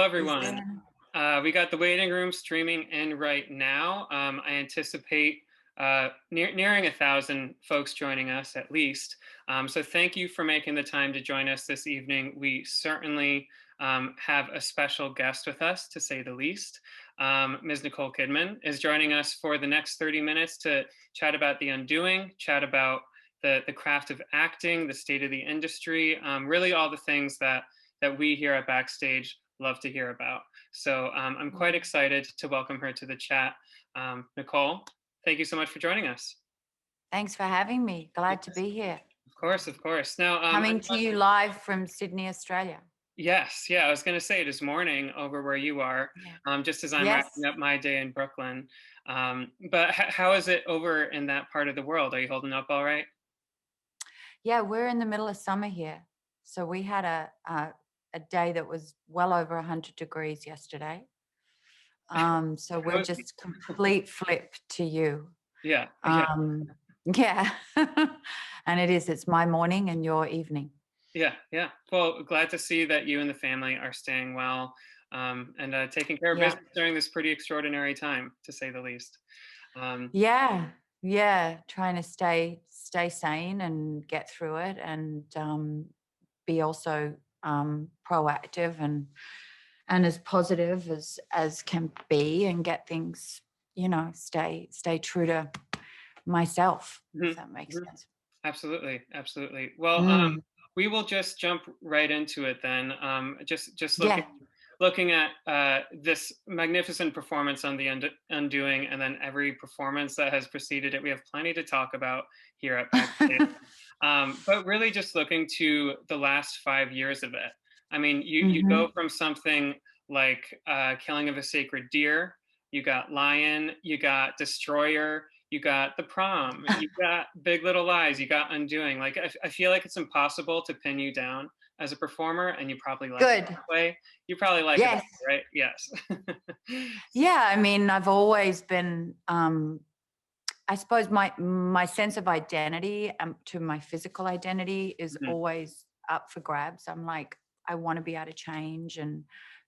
Is everyone. there? We got the waiting room streaming in right now. I anticipate nearing 1,000 folks joining us at least. So thank you for making the time to join us this evening. We certainly have a special guest with us, to say the least. Ms. Nicole Kidman is joining us for the next 30 minutes to chat about The Undoing, chat about the craft of acting, the state of the industry, really all the things that we here at Backstage love to hear about. So I'm quite excited to welcome her to the chat. Nicole, thank you so much for joining us. Thanks for having me. Glad to Yes, be here. of course, of course. Now, Coming to you live from Sydney, Australia. yes, yeah, I was going to say it is morning over where you are, Yeah. just as I'm Yes. wrapping up my day in Brooklyn. But how is it over in that part of the world? Are you holding up all right? Yeah, we're in the middle of summer here. So we had a day that was well over 100 degrees yesterday. So we're Cozy. just complete flip to you. Yeah, yeah, Um, yeah. And it's my morning and your evening. yeah, yeah. Well, glad to see that you and the family are staying well and taking care of Yeah. business during this pretty extraordinary time, to say the least. Um, Yeah. Yeah. Trying to stay sane and get through it and be also proactive and as positive as can be and get things, stay true to myself, if mhm, that makes mhm. sense. Absolutely, absolutely. Well, Mm, we will just jump right into it then. Just yeah. looking at this magnificent performance on the Undoing, and then every performance that has preceded it. We have plenty to talk about here at Backstage. But really, just looking to the last 5 years of it. I mean, you Hmm. go from something like Killing of a Sacred Deer. You got Lion. You got Destroyer. You got The Prom, you got Big Little Lies, you got Undoing. Like, I feel like it's impossible to pin you down as a performer, and you probably like it Good. that way. You probably like it that Yes. way, right? Yes. Yeah. I mean, I've always been. I suppose my sense of identity to my physical identity is Mhm, always up for grabs. I'm like, I want to be able to change and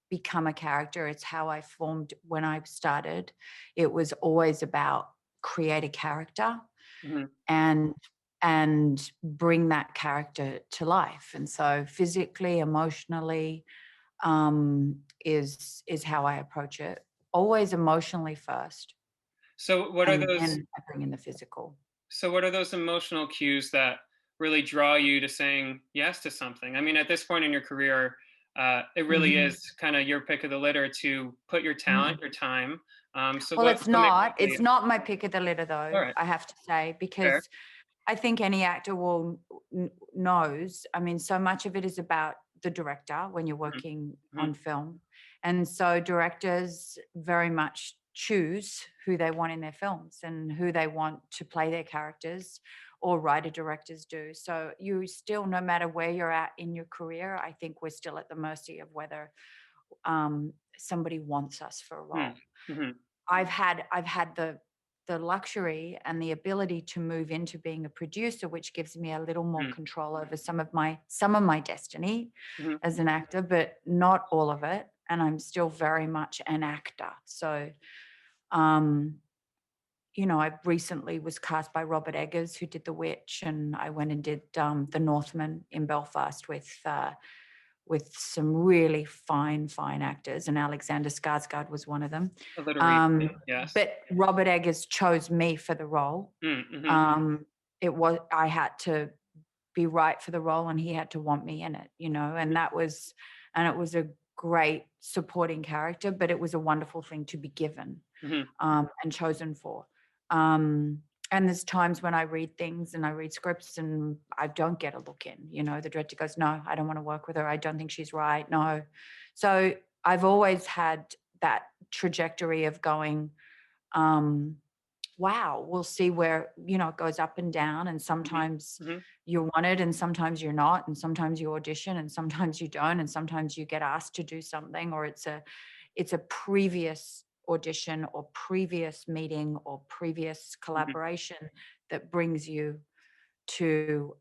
become a character. It's how I formed when I started. It was always about create a character mhm, and and bring that character to life. And so physically, emotionally, is how I approach it. Always emotionally first, So what are and those then I bring in the physical. so what are those emotional cues that really draw you to saying yes to something? I mean, at this point in your career, it really Mhm. is kind of your pick of the litter to put your talent, Mm. your time. So Well, what it's so maybe not. It's not my pick of the litter, all though, right, I have to say, fair. because I think any actor knows. I mean, so much of it is about the director when you're Mhm, working mhm, on film. And so directors very much choose who they want in their films and who they want to play their characters, or writer directors do. So you still, no matter where you're at in your career, I think we're still at the mercy of whether somebody wants us for a mhm, role. mhm, I've had the luxury and the ability to move into being a producer, which gives me a little more mhm, control over some of my destiny mhm. as an actor, but not all of it. And I'm still very much an actor. So um, I recently was cast by Robert Eggers, who did The Witch, and I went and did The Northman in Belfast with some really fine actors, and Alexander Skarsgård was one of them. Alliteration, Um, yes. but Robert Eggers chose me for the role. Mhm, Um, I had to be right for the role, and he had to want me in it, and it was a great supporting character, but it was a wonderful thing to be given mhm, and chosen for. Um, and there's times when I read things and I read scripts and I don't get a look in. The director goes, "No, I don't want to work with her. I don't think she's right." No. So I've always had that trajectory of going, wow, we'll see where, it goes up and down. And mhm, sometimes mhm, you're wanted and sometimes you're not. And sometimes you audition and sometimes you don't. And sometimes you get asked to do something, or it's a previous audition or previous meeting or previous mhm. collaboration that brings you to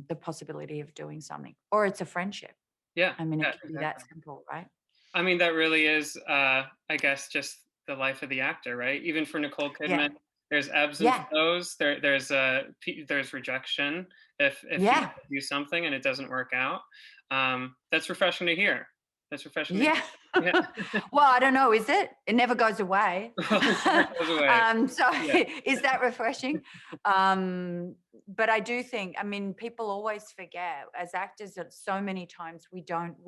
the possibility of doing something, or it's a friendship. Yeah, I mean, it yeah, can be that exactly. simple, right? I mean, that really is, I guess, just the life of the actor, right? Even for Nicole Yeah. Kidman, there's ebbs and Yeah. flows. There's rejection if you Yeah. do something and it doesn't work out. That's refreshing to hear. That's refreshing to Yeah. hear. Well, I don't know, is it? It never goes away. Well, it never goes away. So Yeah. is that refreshing? Um, but I do think, I mean, people always forget as actors that so many times we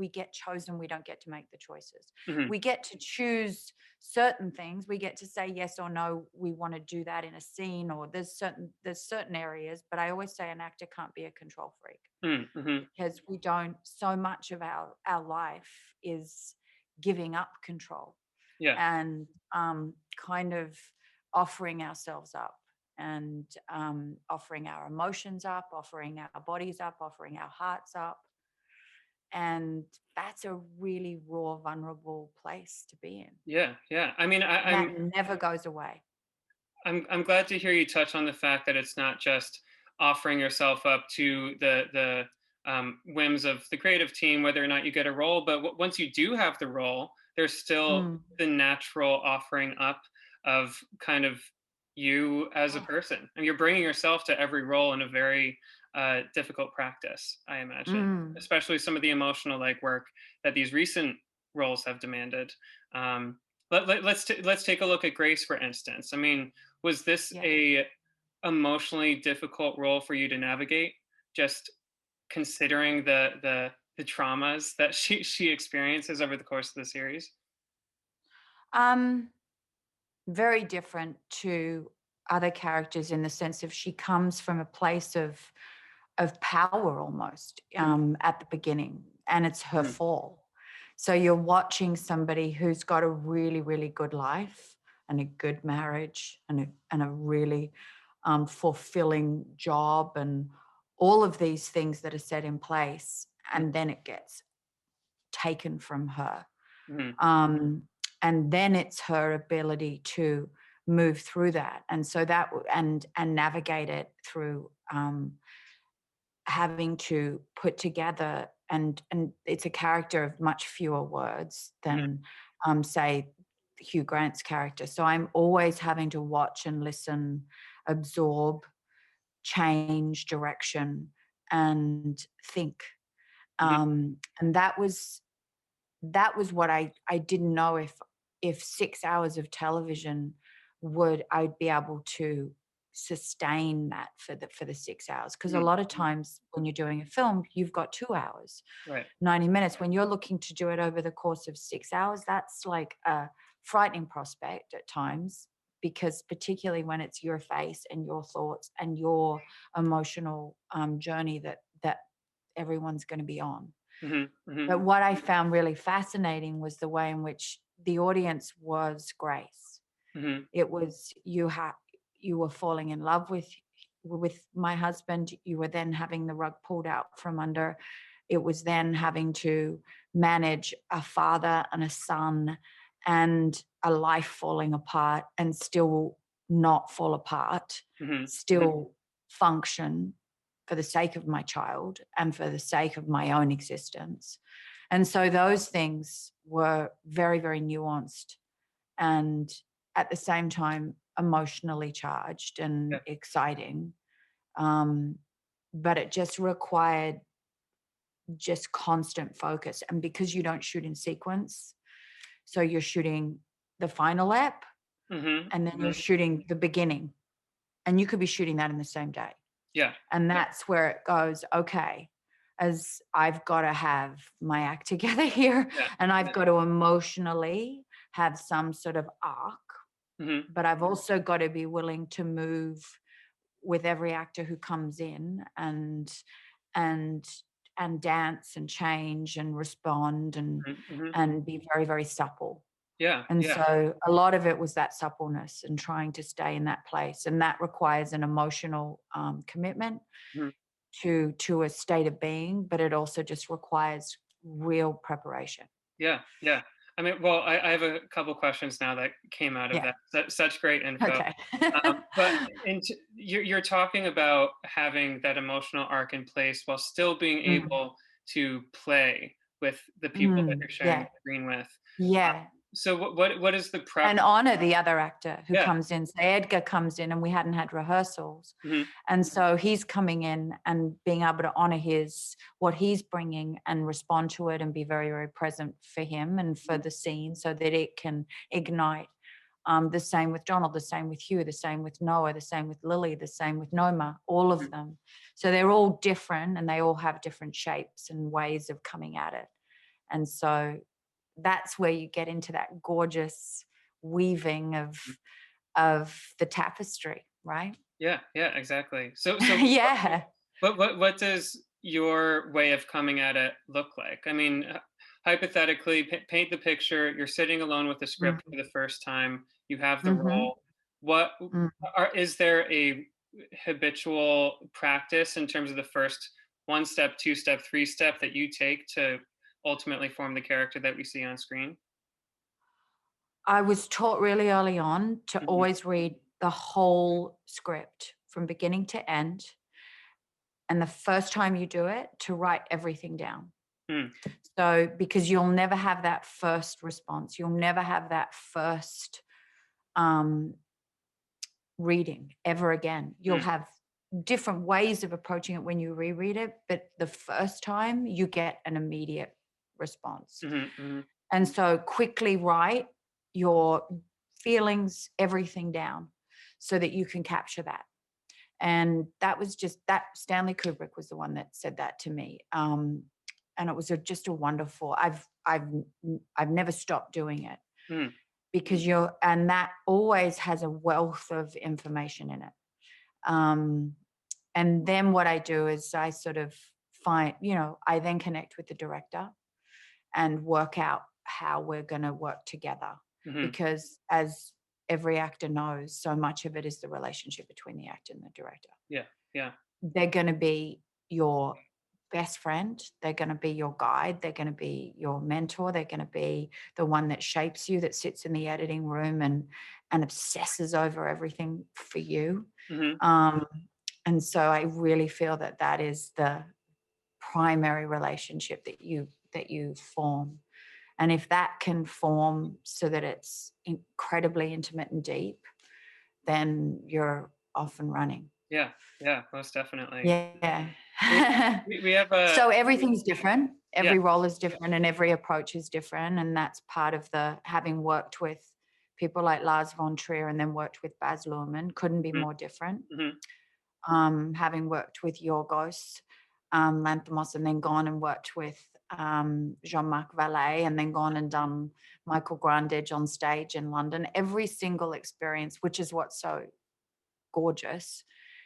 get chosen, we don't get to make the choices. Mhm. We get to choose certain things. We get to say yes or no, we want to do that in a scene, or there's certain areas, but I always say an actor can't be a control freak Mm, mhm. because we don't, so much of our life is giving up control Yeah. and kind of offering ourselves up and offering our emotions up, offering our bodies up, offering our hearts up. And that's a really raw, vulnerable place to be in. Yeah. Yeah. I mean, And that never goes away. I'm glad to hear you touch on the fact that it's not just offering yourself up to the whims of the creative team, whether or not you get a role, but once you do have the role, there's still Mm. the natural offering up of kind of you as a Yeah. person, and you're bringing yourself to every role in a very difficult practice, I imagine, Mm. especially some of the emotional legwork that these recent roles have demanded. Um, let's take a look at Grace, for instance. I mean, was this Yeah. a emotionally difficult role for you to navigate? Just considering the traumas that she experiences over the course of the series? Um, Very different to other characters in the sense of she comes from a place of power almost Mhm, at the beginning, and it's her mhm, fall. So you're watching somebody who's got a really, really good life and a good marriage and a really fulfilling job and all of these things that are set in place, mhm, and then it gets taken from her. mhm, um, and then it's her ability to move through that, and so and navigate it through having to put together, and it's a character of much fewer words mhm, than say Hugh Grant's character, so I'm always having to watch and listen, absorb, change direction, and think. mhm, And that was what I didn't know if 6 hours of television I'd be able to sustain that for the 6 hours, because a mhm, lot of mhm. times when you're doing a film, you've got 2 hours, Right. 90 minutes. When you're looking to do it over the course of 6 hours, that's like a frightening prospect at times, because particularly when it's your face and your thoughts and your emotional journey that everyone's gonna be on. Mhm, mhm, But what I found really fascinating was the way in which the audience was Grace. mhm, It was you were falling in love with my husband. You were then having the rug pulled out from under. It was then having to manage a father and a son and a life falling apart and still not fall apart, mhm, mhm. still function for the sake of my child and for the sake of my own existence. And so those things were very, very nuanced and at the same time emotionally charged and Yeah. exciting. Um, but it just required just constant focus. And because you don't shoot in sequence, so you're shooting the final ep Mhm, and then you're mhm. shooting the beginning, and you could be shooting that in the same day. Yeah. And Yeah. that's where it goes, okay, as I've got to have my act together here, Yeah. and I've Yeah. got to emotionally have some sort of arc, Mhm, but I've also got to be willing to move with every actor who comes in and and dance and change and respond mhm, mhm. and be very, very supple. Yeah. And Yeah. so a lot of it was that suppleness and trying to stay in that place, and that requires an emotional commitment Mhm. to a state of being, but it also just requires real preparation. Yeah, yeah. I mean, well, I have a couple questions now that came out of Yeah. that. Such great info. Okay. But you're talking about having that emotional arc in place while still being Mm. able to play with the people that you're sharing Yeah. the screen with. Yeah. So what is the And prep? honor the other actor who Yeah. comes in. So Edgar comes in and we hadn't had rehearsals. Mhm. And so he's coming in and being able to honor what he's bringing and respond to it and be very, very present for him and for the scene so that it can ignite. The same with Donald, the same with Hugh, the same with Noah, the same with Lily, the same with Noma, all of them. So they're all different and they all have different shapes and ways of coming at it. And so that's where you get into that gorgeous weaving of the tapestry, right? Yeah, yeah, exactly. So Yeah. what does your way of coming at it look like? I mean, hypothetically, paint the picture. You're sitting alone with the script Mm, for the first time. You have the mhm, role. What mm. is there a habitual practice in terms of the first one step, two step, three step that you take to ultimately form the character that we see on screen? I was taught really early on to Hmm. always read the whole script from beginning to end, and the first time you do it, to write everything down. Mm, So, because you'll never have that first response, you'll never have that first um, reading ever again. You'll mm, have different ways of approaching it when you reread it, but the first time you get an immediate response. mhm, mhm, And so quickly write your feelings, everything down so that you can capture that. And that was just that Stanley Kubrick was the one that said that to me. And it was just a wonderful, I've never stopped doing it mm, because and that always has a wealth of information in it. Um, and then what I do is I sort of I then connect with the director and work out how we're going to work together. mhm. Because as every actor knows, so much of it is the relationship between the actor and the director. Yeah, yeah. They're going to be your best friend. They're going to be your guide. They're going to be your mentor. They're going to be the one that shapes you, that sits in the editing room and obsesses over everything for you. Mhm. Um, and so I really feel that that is the primary relationship that you form. And if that can form so that it's incredibly intimate and deep, then you're off and running. Yeah, yeah, most definitely. Yeah. We we have a So everything's different. yeah, Every role is different and every approach is different. And that's part of the having worked with people like Lars von Trier and then worked with Baz Luhrmann, couldn't be mhm, more different. mhm, Having worked with Yorgos Lanthimos and then gone and worked with Jean-Marc Vallée and then gone and done Michael Grandage on stage in London. Every single experience, which is what's so gorgeous,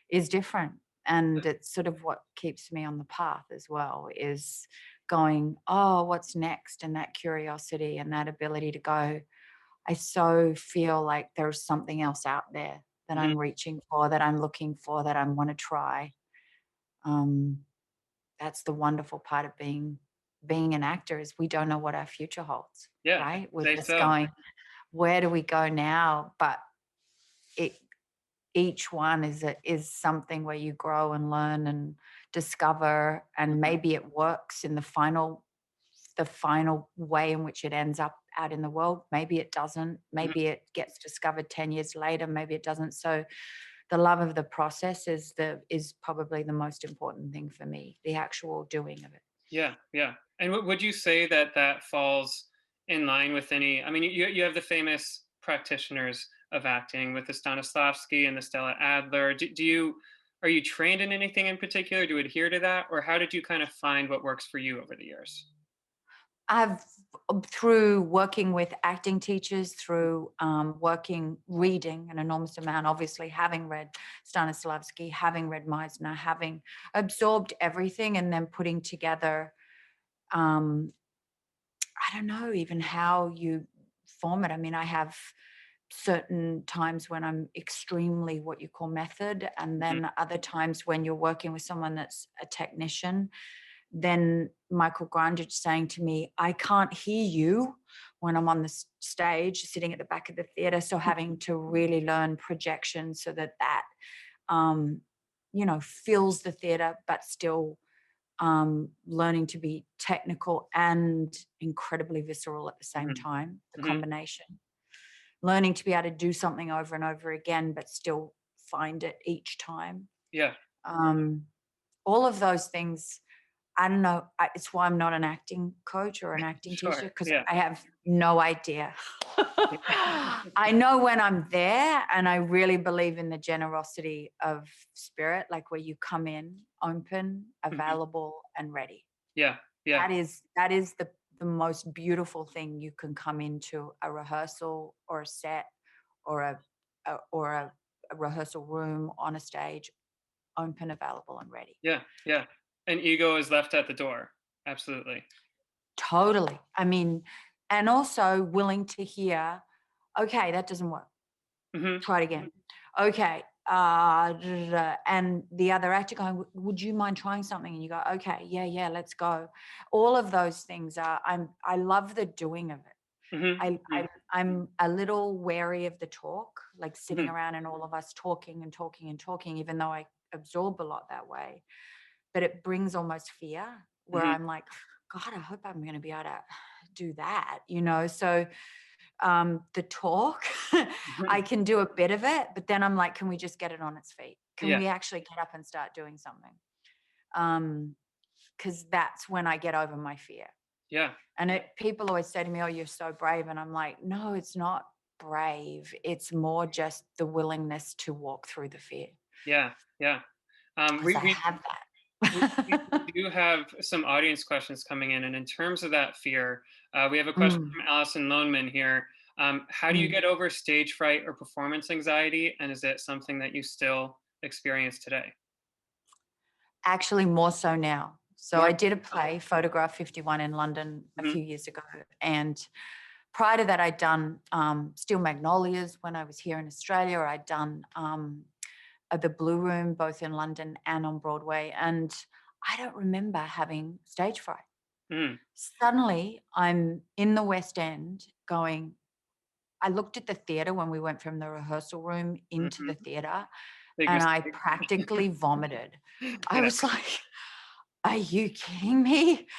is different. And it's sort of what keeps me on the path as well, is going, oh, what's next? And that curiosity and that ability to go, I so feel like there's something else out there that mhm. I'm reaching for, that I'm looking for, that I want to try. Um, that's the wonderful part of being an actor, is we don't know what our future holds, Yeah, right? We're say just so. going, where do we go now? But it each one is something where you grow and learn and discover, and Mhm, maybe it works in the final way in which it ends up out in the world. Maybe it doesn't. mhm. Maybe it gets discovered 10 years later. Maybe it doesn't. So the love of the process is probably the most important thing for me, the actual doing of it. Yeah, yeah. And would you say that that falls in line with any? I mean, you have the famous practitioners of acting with the Stanislavski and the Stella Adler. Do you are you trained in anything in particular? Do you adhere to that, or how did you kind of find what works for you over the years? I've through working with acting teachers, through reading an enormous amount, obviously having read Stanislavski, having read Meisner, having absorbed everything, and then putting together, um, I don't know even how you form it. I mean, I have certain times when I'm extremely what you call method, and Mhm, then other times when you're working with someone that's a technician. Then Michael Grandage saying to me, I can't hear you when I'm on the stage sitting at the back of the theater. So having to really learn projection so that um, fills the theater, but still learning to be technical and incredibly visceral at the same Mhm. time, the Mhm. combination. Learning to be able to do something over and over again, but still find it each time. Yeah. Um, all of those things, I don't know. It's why I'm not an acting coach or an acting teacher, Sure. because Yeah. I have no idea. Yeah. I know when I'm there, and I really believe in the generosity of spirit, like where you come in open, Mhm. available, and ready. Yeah. Yeah. That is the most beautiful thing you can come into a rehearsal or a set or a rehearsal room on a stage, open, available, and ready. Yeah. Yeah. And ego is left at the door. Absolutely. Totally. I mean, and also willing to hear, okay, that doesn't work. Mhm. Try it again. Okay. And the other actor going, would you mind trying something? And you go, okay, yeah, let's go. All of those things I love the doing of it. Mhm. I'm a little wary of the talk, like sitting Mhm. around and all of us talking and talking and talking, even though I absorb a lot that way. But it brings almost fear where Mhm. I'm like, God, I hope I'm going to be able to do that, So the talk, I Mhm. can do a bit of it, but then I'm like, can we just get it on its feet? Can Yeah. we actually get up and start doing something? Because that's when I get over my fear. Yeah. And people always say to me, oh, you're so brave. And I'm like, no, it's not brave. It's more just the willingness to walk through the fear. Yeah. Yeah. Because I have We that. do have some audience questions coming in, and in terms of that fear, we have a question Mm, from Allison Loneman here. How do you mm. get over stage fright or performance anxiety, and is it something that you still experience today? Actually, more so now. So More. I did a play, Photograph 51, in London a Mhm. few years ago. And prior to that, I'd done Steel Magnolias when I was here in Australia, or I'd done the Blue Room, both in London and on Broadway. And I don't remember having stage fright. Mm. Suddenly, I'm in the West End going, I looked at the theatre when we went from the rehearsal room into the Mhm. theatre, Big and I mistake. practically vomited. I Yeah. was like, are you kidding me?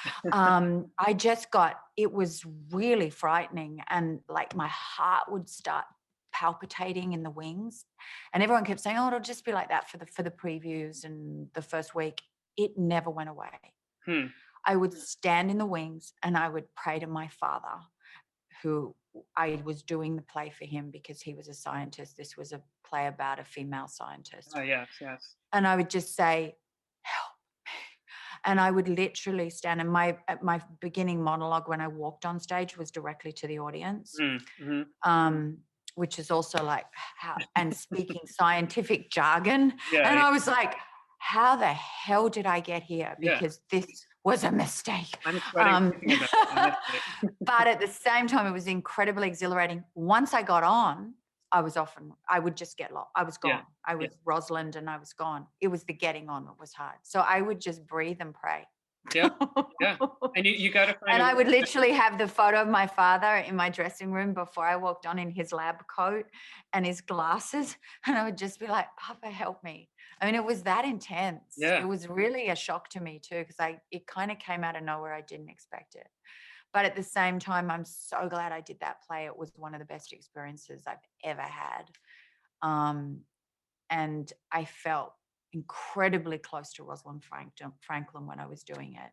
It was really frightening. And like my heart would start palpitating in the wings. And everyone kept saying, oh, it'll just be like that for the previews and the first week. It never went away. Hmm. I would stand in the wings and I would pray to my father, who I was doing the play for him because he was a scientist. This was a play about a female scientist. Oh, yes. Yes. And I would just say, help me. And I would literally stand, and my beginning monologue when I walked on stage was directly to the audience, Mm. Mhm. um, which is also like how, and speaking scientific jargon. Yeah. And Yeah. I was like, how the hell did I get here? Yeah. Because this was a mistake. I'm sweating Um, thinking about it, honestly. but at the same time, it was incredibly exhilarating. Once I got on, I would just get lost. I was Yeah. gone. I Yeah. was Rosalind and I was gone. It was the getting on that was hard. So I would just breathe and pray. Yeah. Yeah. And you got to find And a I way. would literally have the photo of my father in my dressing room before I walked on, in his lab coat and his glasses. And I would just be like, Papa, help me. I mean, it was that intense. It Yeah. was really a shock to me too, because it kind of came out of nowhere. I didn't expect it. But at the same time, I'm so glad I did that play. It was one of the best experiences I've ever had. Um, and I felt incredibly close to Rosalind Franklin when I was doing it.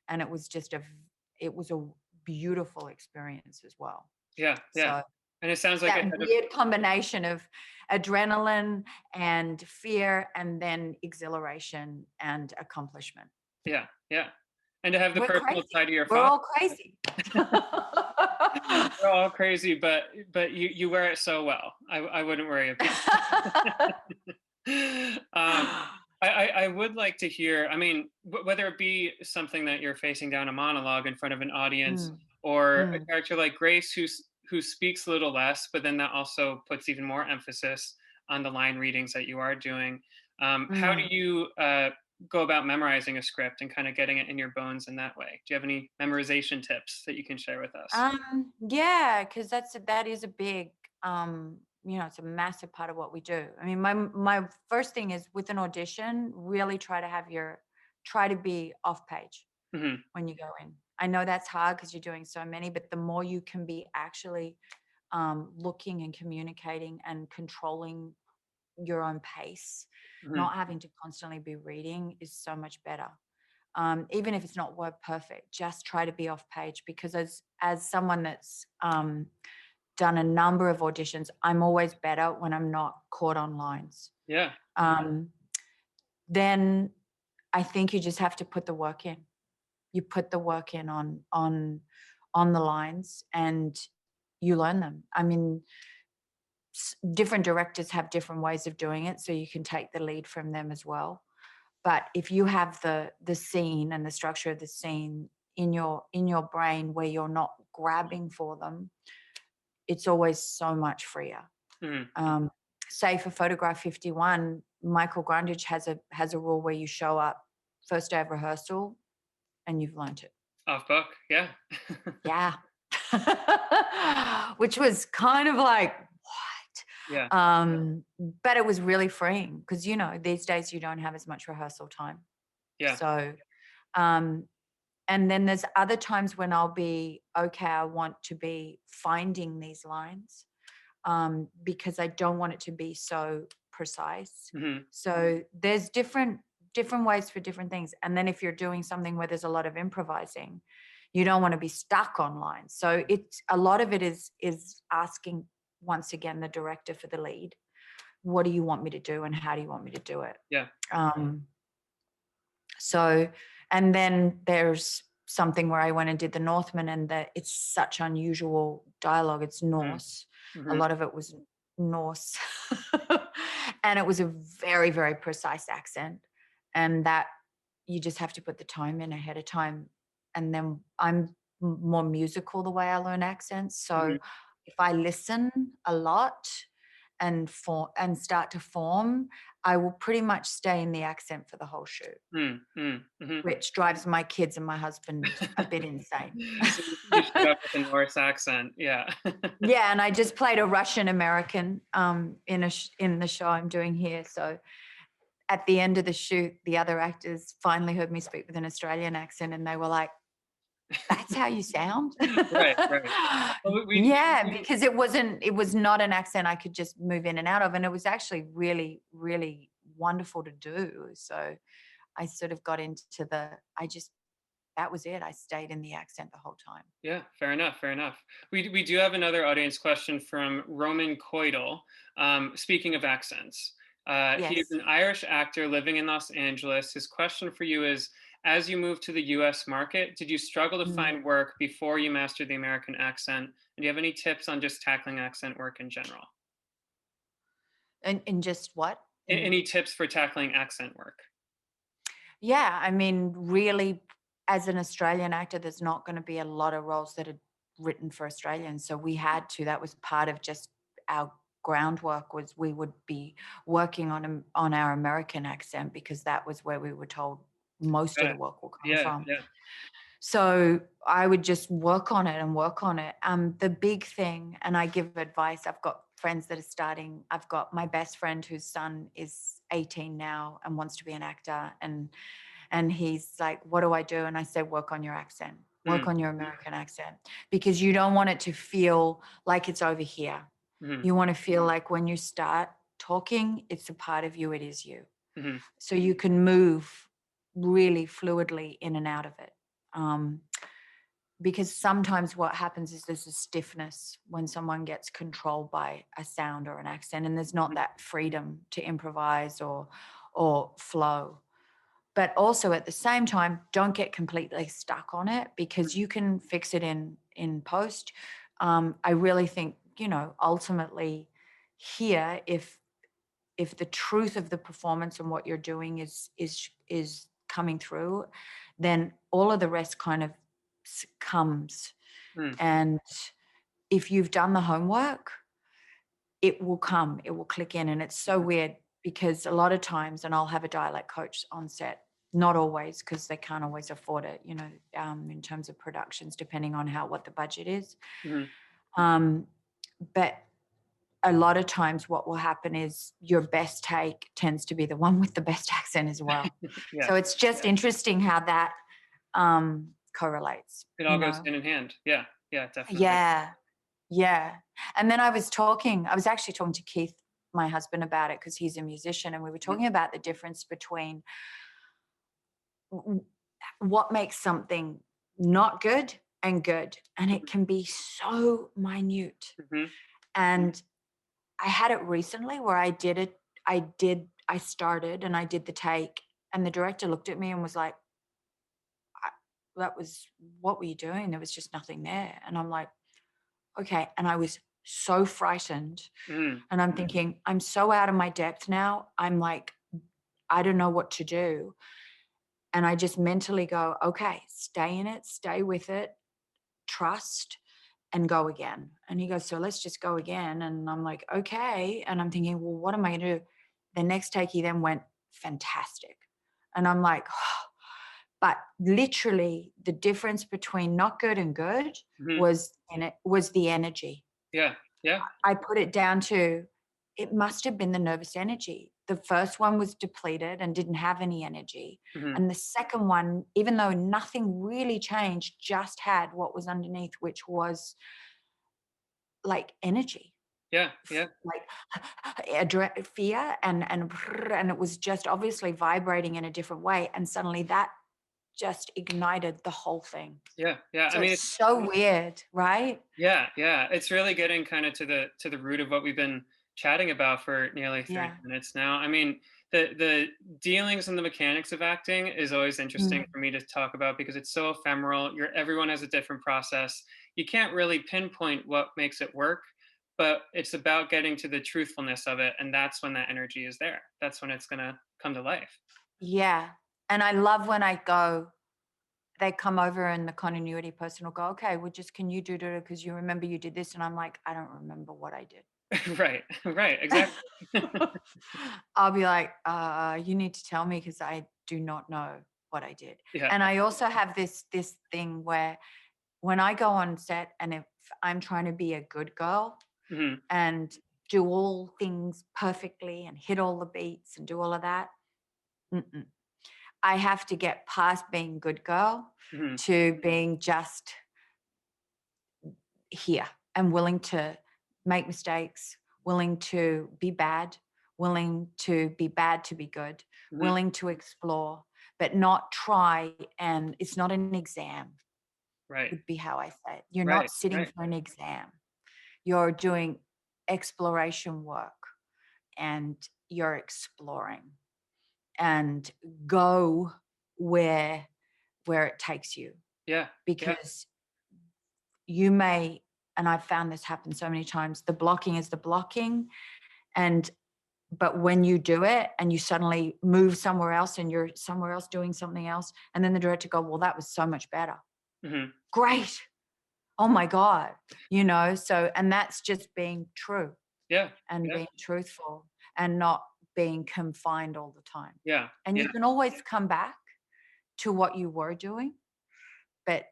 And it was a beautiful experience as well. Yeah. Yeah. So And it sounds like it that had a. weird combination of adrenaline and fear and then exhilaration and accomplishment. Yeah. Yeah. And to have the We're personal crazy. tie to your We're father. all crazy. We're all crazy, but you wear it so well. I wouldn't worry about it. I would like to hear. I mean, whether it be something that you're facing down a monologue in front of an audience, Mm, or a mm, character like Grace who speaks a little less, but then that also puts even more emphasis on the line readings that you are doing. How do mm. you go about memorizing a script and kind of getting it in your bones in that way? Do you have any memorization tips that you can share with us? Yeah, because that is a big, it's a massive part of what we do. I mean, my first thing is with an audition, really try to have your try to be off page Mhm. when you go in. I know that's hard because you're doing so many, but the more you can be actually looking and communicating and controlling your own pace, Mhm. not having to constantly be reading is so much better. Even if it's not word perfect, just try to be off page, because as someone that's done a number of auditions, I'm always better when I'm not caught on lines. Yeah. Then I think you just have to put the work in. You put the work in on the lines and you learn them. I mean, different directors have different ways of doing it, so you can take the lead from them as well. But if you have the scene and the structure of the scene in your brain where you're not grabbing for them, it's always so much freer. Mhm. Say for photograph 51, Michael Grundage has a rule where you show up first day of rehearsal and you've learnt it. Off book. Yeah. Yeah. Which was kind of like, Yeah. what? But it was really freeing because, these days you don't have as much rehearsal time. Yeah. So, and then there's other times when I'll be, okay, I want to be finding these lines because I don't want it to be so precise. Mhm. So there's different ways for different things. And then if you're doing something where there's a lot of improvising, you don't want to be stuck on lines. So it's a lot of it is asking once again the director for the lead. What do you want me to do and how do you want me to do it? Yeah. So, and then there's something where I went and did the Northman, and that it's such unusual dialogue. It's Norse. A Mhm. lot of it was Norse. And it was a very, very precise accent. And that you just have to put the time in ahead of time. And then I'm more musical the way I learn accents. So Mhm. if I listen a lot and start to form, I will pretty much stay in the accent for the whole shoot, Mm, mm, mhm. which drives my kids and my husband a bit insane. So you showed up with a Norse accent. Yeah. Yeah, and I just played a Russian American in the show I'm doing here. So at the end of the shoot, the other actors finally heard me speak with an Australian accent, and they were like, "That's how you sound?" Right, right. Well, Yeah, because it was not an accent I could just move in and out of, and it was actually really, really wonderful to do. So I sort of got into that was it. I stayed in the accent the whole time. yeah, fair enough, fair enough. We do have another audience question from Roman Coidel. Speaking of accents, he is Yes. an Irish actor living in Los Angeles. His question for you is, as you move to the US market, did you struggle to Mm. find work before you mastered the American accent? And do you have any tips on just tackling accent work in general? And just what? Any tips for tackling accent work? Yeah, I mean, really, as an Australian actor, there's not going to be a lot of roles that are written for Australians. So that was part of just our groundwork, was we would be working on our American accent because that was where we were told most of Got the it. work will come Yeah, from. yeah. So I would just work on it and work on it. The big thing, and I give advice, I've got friends that are starting. I've got my best friend whose son is 18 now and wants to be an actor. And he's like, what do I do? And I said, work on your accent, work Mm, on your American accent, because you don't want it to feel like it's over here. mhm, You want to feel like when you start talking, it's a part of you, it is you. mhm. So you can move really fluidly in and out of it. Um, because sometimes what happens is there's a stiffness when someone gets controlled by a sound or an accent, and there's not that freedom to improvise or flow. But also at the same time, don't get completely stuck on it, because you can fix it in post. I really think, ultimately here, if the truth of the performance and what you're doing is coming through, then all of the rest kind of comes. Mm, And if you've done the homework, it will come, it will click in. And it's so weird because a lot of times, and I'll have a dialect coach on set, not always, because they can't always afford it, in terms of productions, depending on what the budget is. mhm. Um, but a lot of times what will happen is your best take tends to be the one with the best accent as well. Yeah. So it's just interesting how that correlates, It all goes hand in hand. Yeah. Yeah, definitely. Yeah. Yeah. And then I was actually talking to Keith, my husband, about it because he's a musician. And we were Mhm. talking about the difference between what makes something not good and good. And it can be so minute. Mhm. And I had it recently where I started and I did the take, and the director looked at me and was like, what were you doing? There was just nothing there. And I'm like, okay. And I was so frightened. Mm. And I'm thinking, I'm so out of my depth now. I'm like, I don't know what to do. And I just mentally go, okay, stay in it, stay with it, trust, and go again. And he goes, so let's just go again. And I'm like, okay. And I'm thinking, well, what am I going to do? The next take, he then went, fantastic. And I'm like, oh. But literally the difference between not good and good Mhm. was the energy. Yeah. Yeah. I put it down to, it must have been the nervous energy. The first one was depleted and didn't have any energy. Mhm. And the second one, even though nothing really changed, just had what was underneath, which was like energy, Yeah. Yeah. like fear, and it was just obviously vibrating in a different way. And suddenly that just ignited the whole thing. Yeah. Yeah. I So mean, it's so weird, right? yeah, yeah. It's really getting kind of to the root of what we've been chatting about for nearly 30 Yeah. minutes now. I mean, the dealings and the mechanics of acting is always interesting Mm. for me to talk about because it's so ephemeral. Everyone has a different process. You can't really pinpoint what makes it work, but it's about getting to the truthfulness of it, and that's when that energy is there. That's when it's gonna come to life. Yeah. And I love when they come over and the continuity person will go, okay, well, just can you do it because you remember you did this? And I'm like, I don't remember what I did. Right, right, exactly. I'll be like, you need to tell me because I do not know what I did. Yeah. And I also have this thing where when I go on set and if I'm trying to be a good girl Mhm. and do all things perfectly and hit all the beats and do all of that, mm-mm. I have to get past being good girl Mhm. to being just here and willing to make mistakes, willing to be bad, willing to be bad to be good, Mhm. willing to explore, but not try. And it's not an exam, Right, would be how I say it. You're right, not sitting right. for an exam, you're doing exploration work and you're exploring and go where it takes you, Yeah, yeah. because you may, and I've found this happen so many times, the blocking is the blocking, and but when you do it and you suddenly move somewhere else and you're somewhere else doing something else, and then the director go, well, that was so much better, Mhm. great, oh my god, so, and that's just being true Yeah, and yeah, being truthful and not being confined all the time. yeah, And yeah. you can always come back to what you were doing, but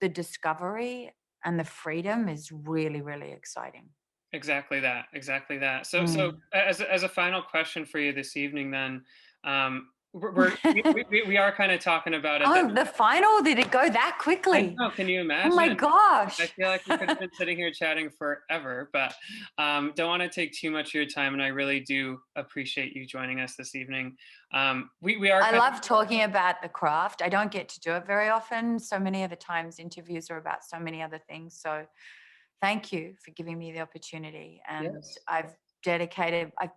the discovery and the freedom is really, really exciting. Exactly that, exactly that. So Mm. as a final question for you this evening then, we are kinda talking about it that Oh, the final? Did it go that I quickly? know, can you Oh my imagine? I gosh. feel like we could have been sitting here chatting forever, but, don't wanna take too much of your time, and I really do appreciate you joining us this evening. We are I kind love talking about the craft. I don't get to do it very often. So many of the times interviews are about so many other things. So thank you for giving me the opportunity. And yes, I've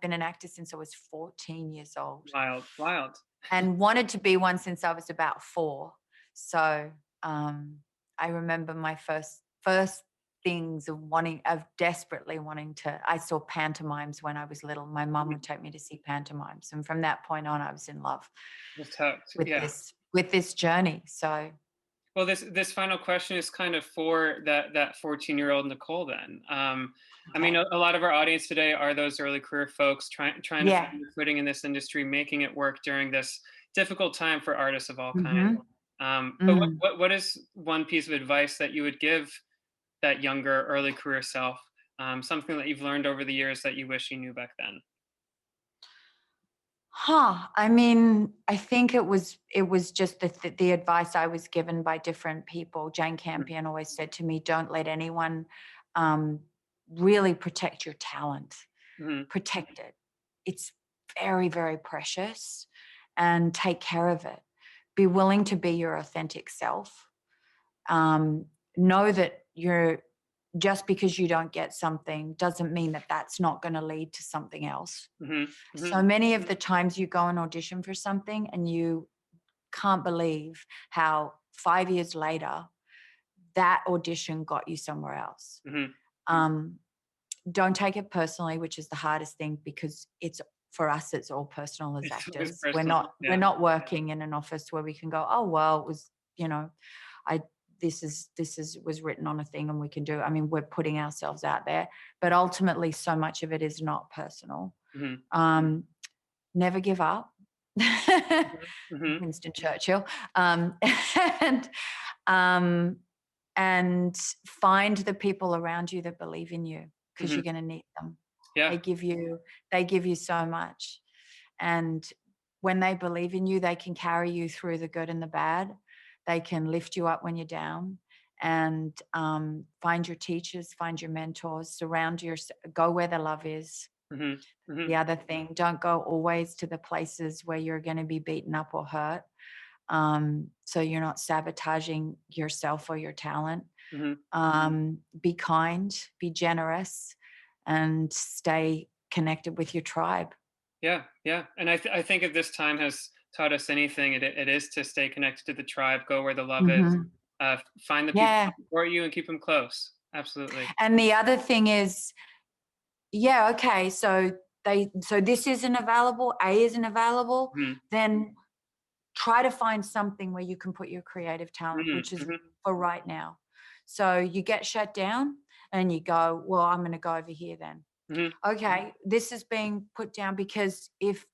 been an actor since I was 14 years old wild, wild. and wanted to be one since I was about 4. So um, I remember my first things of desperately wanting to. I saw pantomimes when I was little. My mum would take me to see pantomimes, and from that point on, I was in love Just hooked, with yeah. this journey. So Well, this final question is kind of for that 14-year-old Nicole then. I mean, okay, a lot of our audience today are those early career folks trying to yeah, find their footing in this industry, making it work during this difficult time for artists of all kinds. mm-hmm. But Mm. what is one piece of advice that you would give that younger early career self something that you've learned over the years that you wish you knew back then? I mean, I think it was just the advice I was given by different people. Jane Campion always said to me, "Don't let anyone um, really protect your talent. Mm-hmm. Protect it. It's very, very precious, and take care of it. Be willing to be your authentic self. Um, know that you're just because you don't get something doesn't mean that that's not going to lead to something else. Mm-hmm. Mm-hmm. So many of the times you go and audition for something and you can't believe how 5 years later that audition got you somewhere else. Mm-hmm. Um, don't take it personally, which is the hardest thing, because it's for us, it's all personal as It's always actors. We're personal. not we're Yeah. not working in an office where we can go, oh well, it was, I this is was written on a thing and we can do. I mean, we're putting ourselves out there, but ultimately so much of it is not personal. Mm-hmm. Um, never give up. Mm-hmm. Winston Churchill. And um, and find the people around you that believe in you, because Mm-hmm. you're going to need them. Yeah. They give you so much. And when they believe in you, they can carry you through the good and the bad. They can lift you up when you're down. And find your teachers, find your mentors, go where the love is. Mm-hmm. Mm-hmm. The other thing, don't go always to the places where you're going to be beaten up or hurt. So you're not sabotaging yourself or your talent. Mm-hmm. Be kind, be generous, and stay connected with your tribe. Yeah, yeah, and I think if this time has taught us anything, it is to stay connected to the tribe, go where the love is, Hmm. find the people Yeah. who support you, and keep them close. Absolutely. And the other thing is, yeah, okay, so this isn't available, A isn't available, Mhm, then try to find something where you can put your creative talent, mhm, which is mhm, for right now. So you get shut down and you go, well, I'm going to go over here then. mhm, Okay, this is being put down because if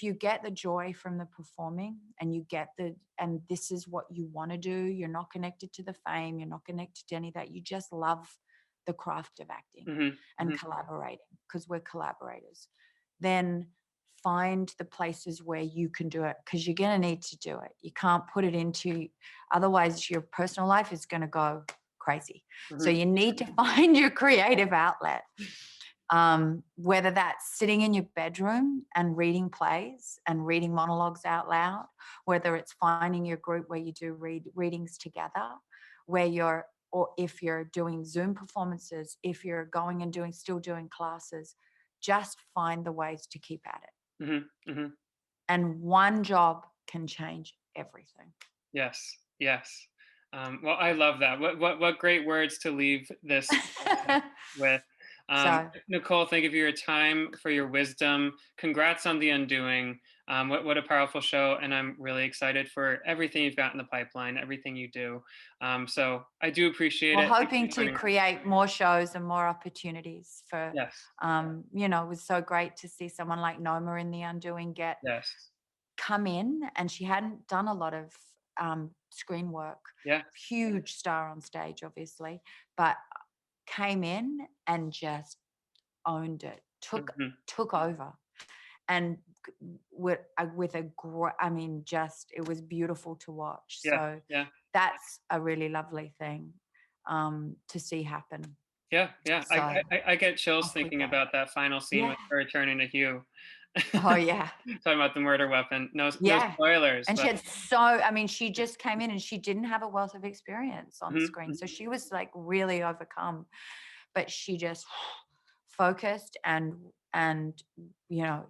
you get the joy from the performing, and this is what you want to do, you're not connected to the fame, you're not connected to any of that, you just love the craft of acting mhm, and mhm. collaborating, because we're collaborators, then find the places where you can do it, because you're going to need to do it. You can't put it into, otherwise your personal life is going to go crazy. So Mhm. you need to find your creative outlet, whether that's sitting in your bedroom and reading plays and reading monologues out loud, whether it's finding your group where you do readings together, or if you're doing Zoom performances, if you're going and still doing classes, just find the ways to keep at it. Mhm, mhm. And one job can change everything. Yes, yes. Well, I love that. What great words to leave this with. So, Nicole, thank you for your time, for your wisdom. Congrats on The Undoing. What a powerful show, and I'm really excited for everything you've got in the pipeline, everything you do. So I do appreciate we're it. Thank you hoping for to joining us. create more shows and more opportunities for, Yes, it was so great to see someone like Noma in The Undoing yes, come in, and she hadn't done a lot of screen work. yeah. Huge star on stage, obviously, but came in and just owned it, Hmm. took over, and with a great, I mean, just it was beautiful to watch. Yeah, So yeah, that's a really lovely thing to see happen. yeah, yeah. So I get chills off we thinking go. about that final scene Yeah. with her turning to Hugh. Oh yeah. Talking about the murder weapon. No, no Yeah. spoilers, And but I mean, she just came in and she didn't have a wealth of experience on mhm, screen. So mhm. she was like really overcome, but she just focused and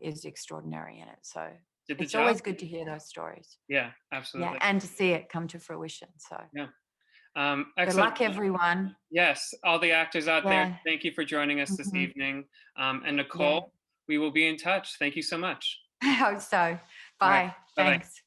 is extraordinary in it. So Did the it's job. always good to hear those stories. Yeah, Yeah. absolutely. And to see it come to fruition. So Yeah. good Excellent. luck, everyone. Yes, all the actors out there, Yeah. thank you for joining us this Mhm. evening. And Yeah. Nicole, we will be in touch. Thank you so much. I hope so. All right. Bye. Bye bye. Thanks.